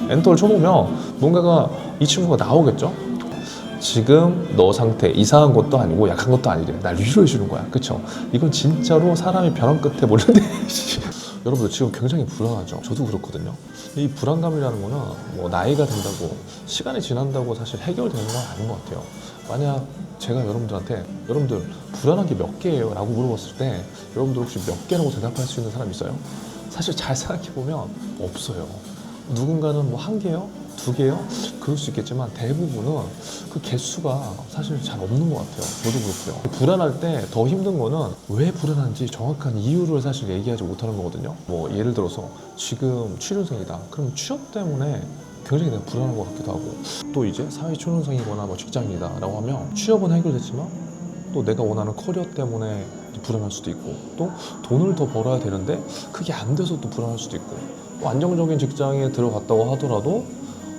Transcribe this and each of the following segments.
엔터를 쳐보면 뭔가가 이 친구가 나오겠죠? 지금 너 상태 이상한 것도 아니고 약한 것도 아니래. 날 위로해 주는 거야. 그쵸? 이건 진짜로 사람이 변한 끝에 모르는데 여러분들 지금 굉장히 불안하죠? 저도 그렇거든요. 이 불안감이라는 거는 뭐 나이가 든다고 시간이 지난다고 사실 해결되는 건 아닌 것 같아요. 만약 제가 여러분들한테 여러분들 불안한 게 몇 개예요? 라고 물어봤을 때 여러분들 혹시 몇 개라고 대답할 수 있는 사람 있어요? 사실 잘 생각해보면 없어요. 누군가는 뭐 한 개요? 두 개요? 그럴 수 있겠지만 대부분은 그 개수가 사실 잘 없는 것 같아요. 저도 그렇고요. 불안할 때 더 힘든 거는 왜 불안한지 정확한 이유를 사실 얘기하지 못하는 거거든요. 뭐 예를 들어서 지금 취준생이다. 그럼 취업 때문에 굉장히 내가 불안한 것 같기도 하고, 또 이제 사회초년생이거나 뭐 직장인이다 라고 하면 취업은 해결됐지만 또 내가 원하는 커리어 때문에 불안할 수도 있고, 또 돈을 더 벌어야 되는데 그게 안 돼서 또 불안할 수도 있고, 또 안정적인 직장에 들어갔다고 하더라도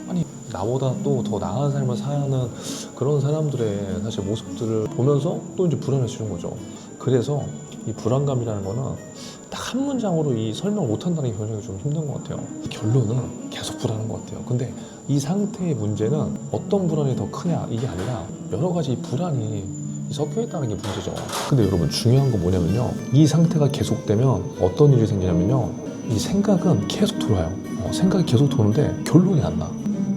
아니 나보다 또 더 나은 삶을 사는 그런 사람들의 사실 모습들을 보면서 또 이제 불안해지는 거죠. 그래서 이 불안감이라는 거는 딱 한 문장으로 이 설명을 못한다는 게 굉장히 좀 힘든 것 같아요. 결론은 계속 불안한 것 같아요. 근데 이 상태의 문제는 어떤 불안이 더 크냐 이게 아니라 여러 가지 불안이 섞여 있다는 게 문제죠. 근데 여러분 중요한 건 뭐냐면요, 이 상태가 계속되면 어떤 일이 생기냐면요, 이 생각은 계속 돌아요. 생각이 계속 도는데 결론이 안 나.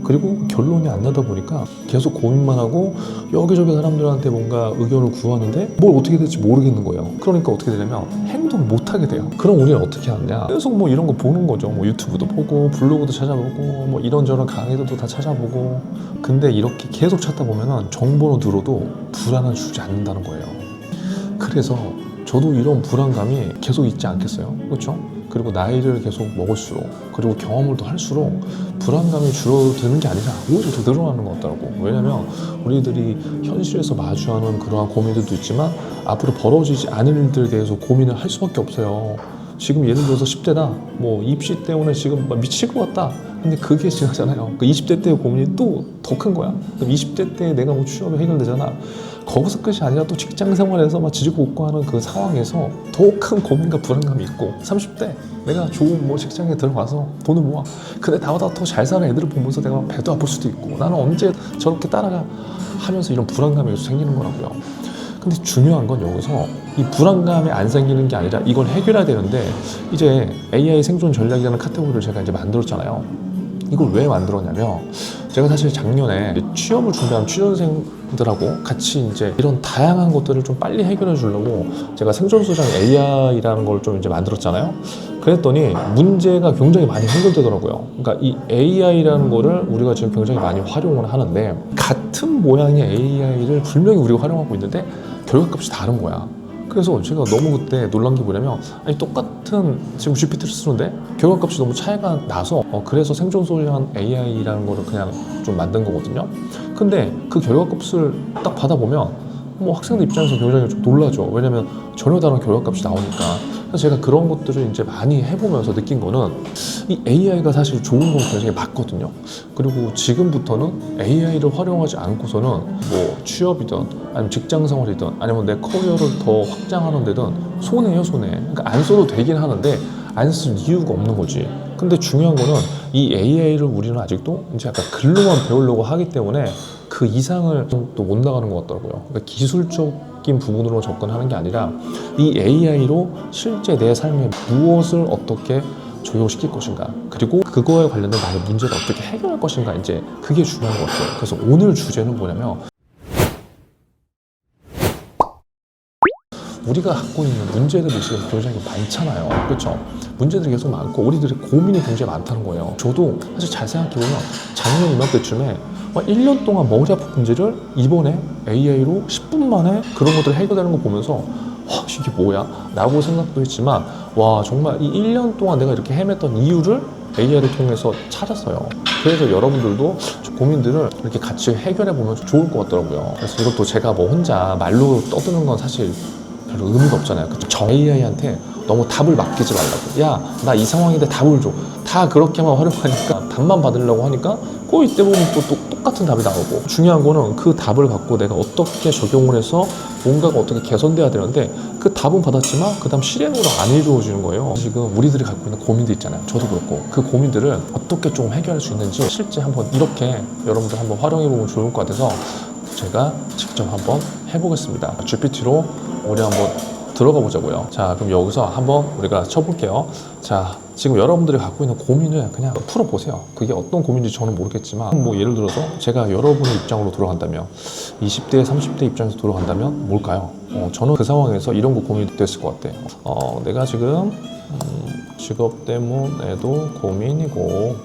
그리고 결론이 안 나다 보니까 계속 고민만 하고 여기저기 사람들한테 뭔가 의견을 구하는데 뭘 어떻게 될지 모르겠는 거예요. 그러니까 어떻게 되냐면 행동을 못 하게 돼요. 그럼 우리는 어떻게 하느냐, 계속 뭐 이런 거 보는 거죠. 뭐 유튜브도 보고 블로그도 찾아보고 뭐 이런저런 강의들도 다 찾아보고. 근데 이렇게 계속 찾다 보면은 정보는 들어도 불안은 주지 않는다는 거예요. 그래서 저도 이런 불안감이 계속 있지 않겠어요? 그렇죠? 그리고 나이를 계속 먹을수록, 그리고 경험을 더 할수록 불안감이 줄어드는 게 아니라 오히려 더 늘어나는 것 같더라고. 왜냐면 우리들이 현실에서 마주하는 그러한 고민들도 있지만 앞으로 벌어지지 않을 일들에 대해서 고민을 할 수밖에 없어요. 지금 예를 들어서 10대다, 뭐 입시 때문에 지금 막 미칠 것 같다. 근데 그게 지나잖아요. 그 20대 때의 고민이 또 더 큰 거야. 그럼 20대 때 내가 뭐 취업이 해결되잖아. 거기서 끝이 아니라 또 직장 생활에서 막 지지고 볶고 하는 그 상황에서 더 큰 고민과 불안감이 있고, 30대 내가 좋은 뭐 직장에 들어가서 돈을 모아. 근데 나보다 더 잘 사는 애들을 보면서 내가 배도 아플 수도 있고, 나는 언제 저렇게 따라가 하면서 이런 불안감이 계속 생기는 거라고요. 근데 중요한 건 여기서 이 불안감이 안 생기는 게 아니라 이걸 해결해야 되는데, 이제 AI 생존 전략이라는 카테고리를 제가 이제 만들었잖아요. 이걸 왜 만들었냐면, 제가 사실 작년에 취업을 준비한 취준생들하고 같이 이제 이런 다양한 것들을 좀 빨리 해결해 주려고 제가 생존소장 AI라는 걸 좀 이제 만들었잖아요. 그랬더니 문제가 굉장히 많이 해결되더라고요. 그러니까 이 AI라는 거를 우리가 지금 굉장히 많이 활용을 하는데, 같은 모양의 AI를 분명히 우리가 활용하고 있는데 결과값이 다른 거야. 그래서 제가 너무 그때 놀란 게 뭐냐면, 아니 똑같은 지금 GPT를 쓰는데 결과값이 너무 차이가 나서 그래서 생존소리한 AI라는 거를 그냥 좀 만든 거거든요. 근데 그 결과값을 딱 받아보면 뭐 학생들 입장에서 굉장히 좀 놀라죠. 왜냐면 전혀 다른 결과값이 나오니까. 그래서 제가 그런 것들을 이제 많이 해보면서 느낀 거는, 이 AI가 사실 좋은 건 굉장히 맞거든요. 그리고 지금부터는 AI를 활용하지 않고서는 뭐 취업이든 아니면 직장 생활이든 아니면 내 커리어를 더 확장하는 데든 손해요, 손해. 그러니까 안 써도 되긴 하는데 안 쓸 이유가 없는 거지. 근데 중요한 거는 이 AI를 우리는 아직도 이제 약간 글로만 배우려고 하기 때문에 그 이상을 또 못 나가는 것 같더라고요. 그러니까 기술적인 부분으로 접근하는 게 아니라 이 AI로 실제 내 삶에 무엇을 어떻게 적용시킬 것인가, 그리고 그거에 관련된 나의 문제를 어떻게 해결할 것인가, 이제 그게 중요한 것 같아요. 그래서 오늘 주제는 뭐냐면, 우리가 갖고 있는 문제들이 지금 굉장히 많잖아요. 그렇죠? 문제들이 계속 많고 우리들의 고민이 굉장히 많다는 거예요. 저도 사실 잘 생각해보면 작년 이맘때쯤에 1년 동안 머리 아픈 문제를 이번에 AI로 10분 만에 그런 것들을 해결되는 거 보면서 와, 이게 뭐야? 라고 생각도 했지만, 와, 정말 이 1년 동안 내가 이렇게 헤맸던 이유를 AI를 통해서 찾았어요. 그래서 여러분들도 고민들을 이렇게 같이 해결해 보면 좋을 것 같더라고요. 그래서 이것도 제가 뭐 혼자 말로 떠드는 건 사실 별로 의미가 없잖아요. 저 AI한테 너무 답을 맡기지 말라고. 야, 나 이 상황인데 답을 줘. 다 그렇게만 활용하니까 답만 받으려고 하니까 꼭 이때 보면 또 똑같은 답이 나오고, 중요한 거는 그 답을 갖고 내가 어떻게 적용을 해서 뭔가가 어떻게 개선돼야 되는데, 그 답은 받았지만 그 다음 실행으로 안 이루어지는 거예요. 지금 우리들이 갖고 있는 고민들 있잖아요. 저도 그렇고 그 고민들을 어떻게 좀 해결할 수 있는지 실제 한번 이렇게 여러분들 한번 활용해 보면 좋을 것 같아서 제가 직접 한번 해보겠습니다. GPT로 우리 한번 들어가 보자고요. 자, 그럼 여기서 한번 우리가 쳐볼게요. 자, 지금 여러분들이 갖고 있는 고민을 그냥 풀어보세요. 그게 어떤 고민인지 저는 모르겠지만, 뭐 예를 들어서 제가 여러분의 입장으로 돌아간다면, 20대, 30대 입장에서 돌아간다면 뭘까요? 저는 그 상황에서 이런 거 고민이 됐을 것 같아요. 내가 지금 직업 때문에도 고민이고,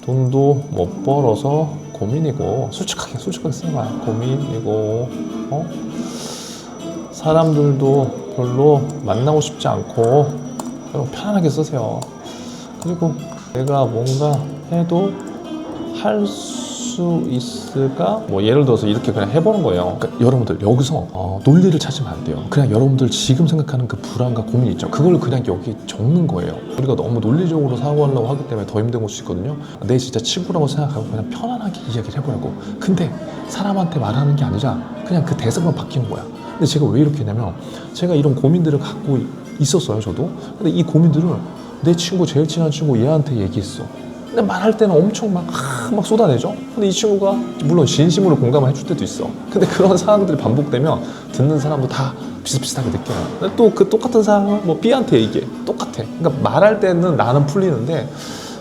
돈도 못 벌어서 고민이고, 솔직하게 써봐. 고민이고, 사람들도 별로 만나고 싶지 않고, 편안하게 쓰세요. 그리고 내가 뭔가 해도 할 수 있을까? 뭐 예를 들어서 이렇게 그냥 해보는 거예요. 그러니까 여러분들 여기서 논리를 찾으면 안 돼요. 그냥 여러분들 지금 생각하는 그 불안과 고민 있죠. 그걸 그냥 여기 적는 거예요. 우리가 너무 논리적으로 사고하려고 하기 때문에 더 힘든 걸 수 있거든요. 내 진짜 친구라고 생각하고 그냥 편안하게 이야기를 해보라고. 근데 사람한테 말하는 게 아니라 그냥 그 대상만 바뀌는 거야. 근데 제가 왜 이렇게 했냐면, 제가 이런 고민들을 갖고 있었어요, 저도. 근데 이 고민들을 내 친구, 제일 친한 친구 얘한테 얘기했어. 근데 말할 때는 엄청 막 쏟아내죠. 근데 이 친구가 물론 진심으로 공감을 해줄 때도 있어. 근데 그런 상황들이 반복되면 듣는 사람도 다 비슷비슷하게 느껴요. 근데 또 그 똑같은 상황을 뭐 B한테 얘기해. 똑같아. 그러니까 말할 때는 나는 풀리는데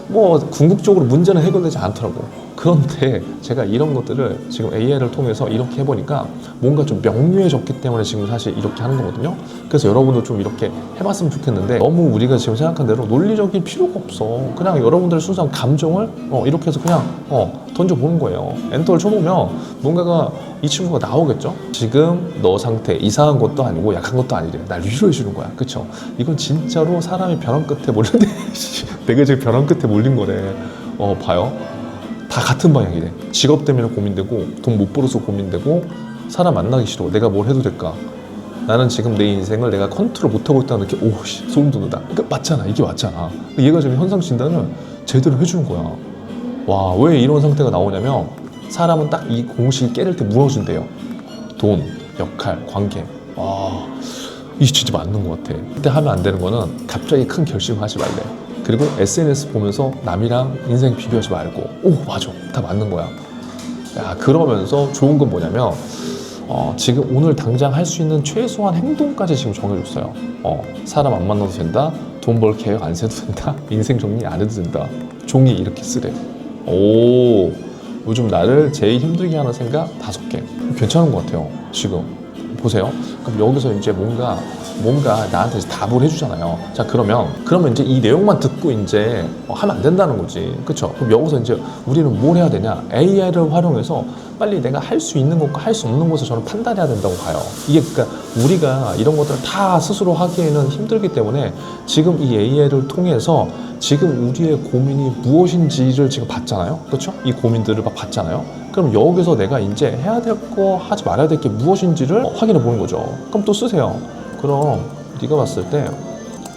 뭐 궁극적으로 문제는 해결되지 않더라고. 그런데 제가 이런 것들을 지금 AI를 통해서 이렇게 해보니까 뭔가 좀 명료해졌기 때문에 지금 사실 이렇게 하는 거거든요. 그래서 여러분도 좀 이렇게 해봤으면 좋겠는데, 너무 우리가 지금 생각한 대로 논리적인 필요가 없어. 그냥 여러분들의 순수한 감정을 이렇게 해서 그냥 던져보는 거예요. 엔터를 쳐보면 뭔가가 이 친구가 나오겠죠. 지금 너 상태 이상한 것도 아니고 약한 것도 아니래. 날 위로해 주는 거야. 그쵸? 이건 진짜로 사람이 벼랑 끝에 몰린데 내가 지금 벼랑 끝에 몰린 거래. 봐요. 다 같은 방향이래. 직업 때문에 고민되고, 돈 못 벌어서 고민되고, 사람 만나기 싫어. 내가 뭘 해도 될까? 나는 지금 내 인생을 내가 컨트롤 못하고 있다는 게 오씨 소름 돋는다. 그러니까 맞잖아. 이게 맞잖아. 얘가 지금 현상 진단을 제대로 해주는 거야. 와, 왜 이런 상태가 나오냐면, 사람은 딱 이 공식을 깨를 때 무너진대요. 돈, 역할, 관계. 와, 이게 진짜 맞는 것 같아. 그때 하면 안 되는 거는 갑자기 큰 결심을 하지 말래. 그리고 SNS 보면서 남이랑 인생 비교하지 말고, 오 맞아, 다 맞는 거야. 야, 그러면서 좋은 건 뭐냐면, 지금 오늘 당장 할 수 있는 최소한 행동까지 지금 정해줬어요. 사람 안 만나도 된다, 돈 벌 계획 안 세도 된다, 인생 정리 안 해도 된다. 종이 이렇게 쓰래. 오, 요즘 나를 제일 힘들게 하는 생각 5개. 괜찮은 것 같아요. 지금 보세요. 그럼 여기서 이제 뭔가 나한테 답을 해주잖아요. 자, 그러면 이제 이 내용만 듣고 이제 하면 안 된다는 거지. 그쵸? 그럼 여기서 이제 우리는 뭘 해야 되냐? AI를 활용해서 빨리 내가 할 수 있는 것과 할 수 없는 것을 저는 판단해야 된다고 봐요. 이게 그러니까 우리가 이런 것들을 다 스스로 하기에는 힘들기 때문에 지금 이 AI를 통해서 지금 우리의 고민이 무엇인지를 지금 봤잖아요. 그렇죠? 이 고민들을 막 봤잖아요. 그럼 여기서 내가 이제 해야 될 거, 하지 말아야 될 게 무엇인지를 확인해 보는 거죠. 그럼 또 쓰세요. 그럼 네가 봤을 때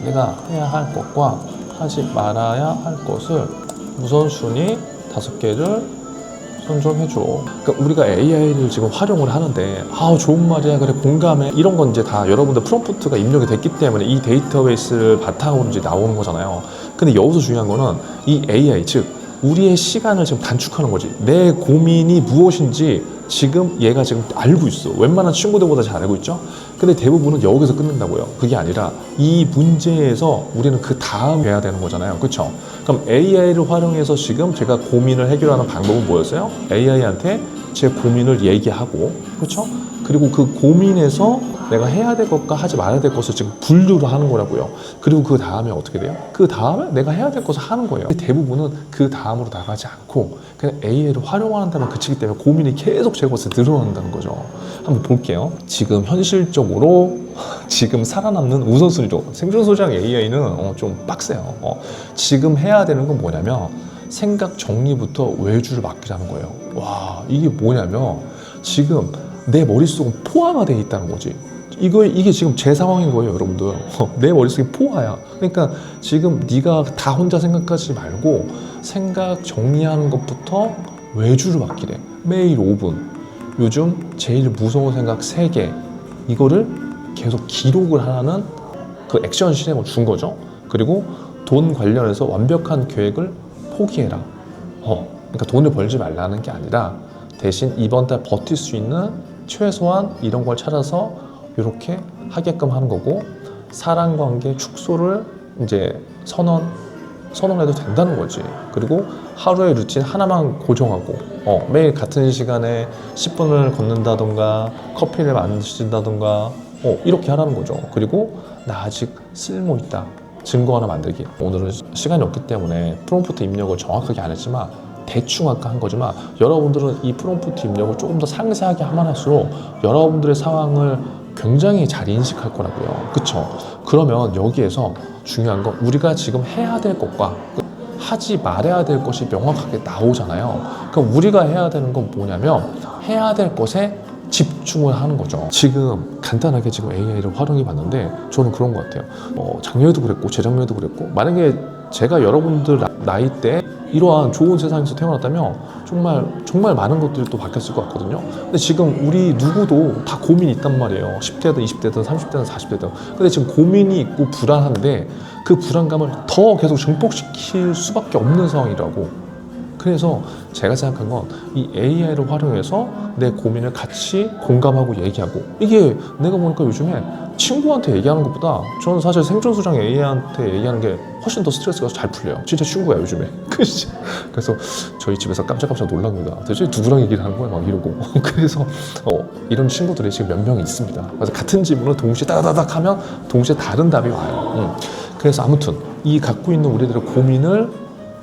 내가 해야 할 것과 하지 말아야 할 것을 우선순위 5개를 선정해줘. 그러니까 우리가 AI를 지금 활용을 하는데, 좋은 말이야, 그래, 공감해, 이런 건 이제 다 여러분들 프롬프트가 입력이 됐기 때문에 이 데이터베이스를 바탕으로 이제 나오는 거잖아요. 근데 여기서 중요한 거는 이 AI, 즉 우리의 시간을 지금 단축하는 거지. 내 고민이 무엇인지 지금 얘가 지금 알고 있어. 웬만한 친구들보다 잘 알고 있죠. 근데 대부분은 여기서 끝낸다고요. 그게 아니라 이 문제에서 우리는 그 다음 해야 되는 거잖아요. 그렇죠? 그럼 AI를 활용해서 지금 제가 고민을 해결하는 방법은 뭐였어요? AI한테 제 고민을 얘기하고, 그렇죠? 그리고 그 고민에서 내가 해야 될 것과 하지 말아야 될 것을 지금 분류를 하는 거라고요. 그리고 그 다음에 어떻게 돼요? 그 다음에 내가 해야 될 것을 하는 거예요. 대부분은 그 다음으로 나가지 않고 그냥 AI를 활용하는 데만 그치기 때문에 고민이 계속 제 것에 늘어난다는 거죠. 한번 볼게요. 지금 현실적으로 지금 살아남는 우선순위로 생존 소장 AI는 좀 빡세요. 지금 해야 되는 건 뭐냐면 생각 정리부터 외주를 맡기자는 거예요. 와, 이게 뭐냐면 지금 내 머릿속은 포화가 돼 있다는 거지. 이게 지금 제 상황인 거예요, 여러분들. 내 머릿속에 포화야. 그러니까 지금 네가 다 혼자 생각하지 말고 생각 정리하는 것부터 외주를 맡기래. 매일 5분. 요즘 제일 무서운 생각 3개. 이거를 계속 기록을 하라는 그 액션 실행을 준 거죠. 그리고 돈 관련해서 완벽한 계획을 포기해라. 그러니까 돈을 벌지 말라는 게 아니라 대신 이번 달 버틸 수 있는 최소한 이런 걸 찾아서 이렇게 하게끔 하는 거고, 사람 관계 축소를 이제 선언해도 된다는 거지. 그리고 하루의 루틴 하나만 고정하고 매일 같은 시간에 10분을 걷는다던가 커피를 마신다던가 이렇게 하라는 거죠. 그리고 나 아직 쓸모 있다, 증거 하나 만들기. 오늘은 시간이 없기 때문에 프롬프트 입력을 정확하게 안 했지만 대충 아까 한 거지만, 여러분들은 이 프롬프트 입력을 조금 더 상세하게 하면 할수록 여러분들의 상황을 굉장히 잘 인식할 거라고요. 그쵸? 그러면 여기에서 중요한 건 우리가 지금 해야 될 것과 하지 말아야 될 것이 명확하게 나오잖아요. 그럼 우리가 해야 되는 건 뭐냐면 해야 될 것에 집중을 하는 거죠. 지금 간단하게 지금 AI를 활용해 봤는데 저는 그런 것 같아요. 작년에도 그랬고 재작년에도 그랬고, 만약에 제가 여러분들 나이 때 이러한 좋은 세상에서 태어났다면 정말 많은 것들이 또 바뀌었을 것 같거든요. 근데 지금 우리 누구도 다 고민이 있단 말이에요. 10대든 20대든 30대든 40대든. 근데 지금 고민이 있고 불안한데 그 불안감을 더 계속 증폭시킬 수밖에 없는 상황이라고. 그래서 제가 생각한 건 이 AI를 활용해서 내 고민을 같이 공감하고 얘기하고, 이게 내가 보니까 요즘에 친구한테 얘기하는 것보다 저는 사실 생존수장 AI한테 얘기하는 게 훨씬 더 스트레스가 잘 풀려요. 진짜 친구야 요즘에. 그래서 저희 집에서 깜짝깜짝 놀랍니다. 도대체 누구랑 얘기를 하는 거야 막 이러고. 그래서 이런 친구들이 지금 몇 명이 있습니다. 그래서 같은 질문을 동시에 따다닥 하면 동시에 다른 답이 와요. 그래서 아무튼 이 갖고 있는 우리들의 고민을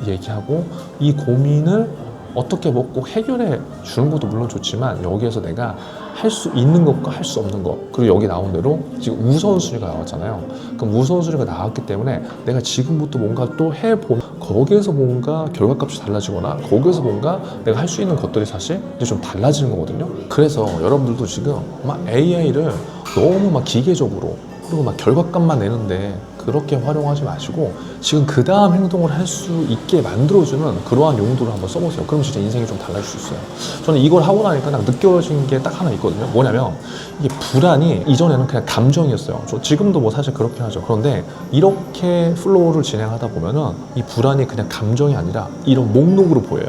얘기하고, 이 고민을 어떻게 꼭 해결해 주는 것도 물론 좋지만 여기에서 내가 할 수 있는 것과 할 수 없는 것, 그리고 여기 나온 대로 지금 우선순위가 나왔잖아요. 그럼 우선순위가 나왔기 때문에 내가 지금부터 뭔가 또 해보면 거기에서 뭔가 결과값이 달라지거나 거기에서 뭔가 내가 할 수 있는 것들이 사실 이제 좀 달라지는 거거든요. 그래서 여러분들도 지금 막 AI를 너무 막 기계적으로 그리고 막 결과값만 내는데 그렇게 활용하지 마시고 지금 그 다음 행동을 할 수 있게 만들어주는 그러한 용도를 한번 써보세요. 그럼 진짜 인생이 좀 달라질 수 있어요. 저는 이걸 하고 나니까 딱 느껴진 게 딱 하나 있거든요. 뭐냐면 이게 불안이 이전에는 그냥 감정이었어요. 저 지금도 뭐 사실 그렇게 하죠. 그런데 이렇게 플로우를 진행하다 보면은 이 불안이 그냥 감정이 아니라 이런 목록으로 보여요.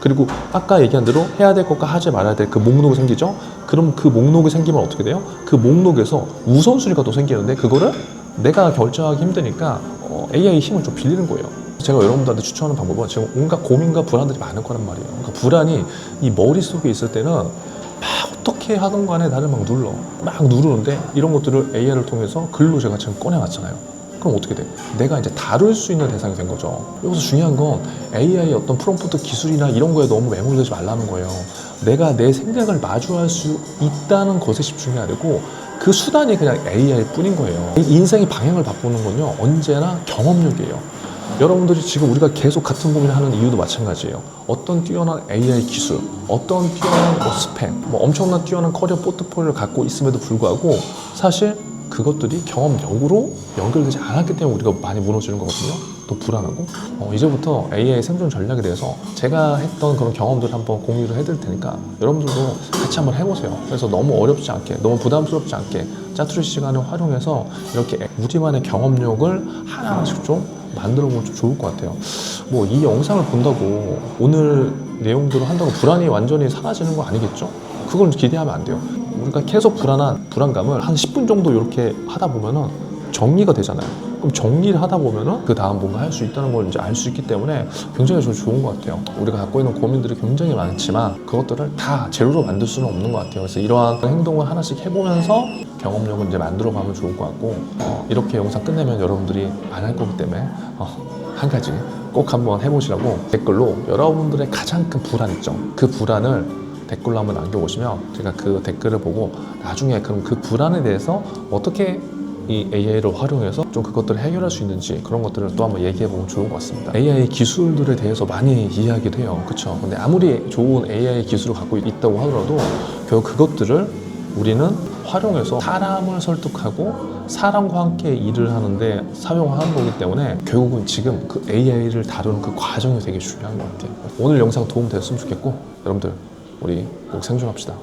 그리고 아까 얘기한 대로 해야 될 것과 하지 말아야 될 그 목록이 생기죠. 그럼 그 목록이 생기면 어떻게 돼요? 그 목록에서 우선순위가 또 생기는데 그거를 내가 결정하기 힘드니까 AI의 힘을 좀 빌리는 거예요. 제가 여러분들한테 추천하는 방법은 지금 온갖 고민과 불안들이 많을 거란 말이에요. 그러니까 불안이 이 머릿속에 있을 때는 막 어떻게 하든 간에 나를 막 누르는데 이런 것들을 AI를 통해서 글로 제가 지금 꺼내놨잖아요. 그럼 어떻게 돼? 내가 이제 다룰 수 있는 대상이 된 거죠. 여기서 중요한 건 AI의 어떤 프롬프트 기술이나 이런 거에 너무 매몰되지 말라는 거예요. 내가 내 생각을 마주할 수 있다는 것에 집중해야 되고 그 수단이 그냥 AI일 뿐인 거예요. 인생의 방향을 바꾸는 건요 언제나 경험력이에요. 여러분들이 지금 우리가 계속 같은 고민을 하는 이유도 마찬가지예요. 어떤 뛰어난 AI 기술, 어떤 뛰어난 스펙, 엄청난 뛰어난 커리어 포트폴리오를 갖고 있음에도 불구하고 사실 그것들이 경험력으로 연결되지 않았기 때문에 우리가 많이 무너지는 거거든요. 또 불안하고. 이제부터 AI 생존 전략에 대해서 제가 했던 그런 경험들을 한번 공유를 해드릴 테니까 여러분들도 같이 한번 해보세요. 그래서 너무 어렵지 않게, 너무 부담스럽지 않게 짜투리 시간을 활용해서 이렇게 우리만의 경험력을 하나하나씩 좀 만들어 보면 좀 좋을 것 같아요. 뭐 이 영상을 본다고 오늘 내용대로 한다고 불안이 완전히 사라지는 거 아니겠죠? 그걸 기대하면 안 돼요. 우리가 계속 불안감을 한 10분 정도 이렇게 하다 보면은 정리가 되잖아요. 그럼 정리를 하다 보면은 그 다음 뭔가 할 수 있다는 걸 이제 알 수 있기 때문에 굉장히 좀 좋은 것 같아요. 우리가 갖고 있는 고민들이 굉장히 많지만 그것들을 다 제로로 만들 수는 없는 것 같아요. 그래서 이러한 행동을 하나씩 해보면서 경험력을 이제 만들어 가면 좋을 것 같고 이렇게 영상 끝내면 여러분들이 안 할 거기 때문에 한 가지 꼭 한번 해보시라고 댓글로 여러분들의 가장 큰 불안 있죠. 그 불안을 댓글로 한번 남겨보시면 제가 그 댓글을 보고 나중에 그럼 그 불안에 대해서 어떻게 이 AI를 활용해서 좀 그것들을 해결할 수 있는지 그런 것들을 또 한번 얘기해보면 좋은 것 같습니다. AI 기술들에 대해서 많이 이야기도 해요. 그렇죠? 근데 아무리 좋은 AI 기술을 갖고 있다고 하더라도 결국 그것들을 우리는 활용해서 사람을 설득하고 사람과 함께 일을 하는데 사용하는 거기 때문에 결국은 지금 그 AI를 다루는 그 과정이 되게 중요한 것 같아요. 오늘 영상 도움 됐으면 좋겠고 여러분들 우리 꼭 생존합시다.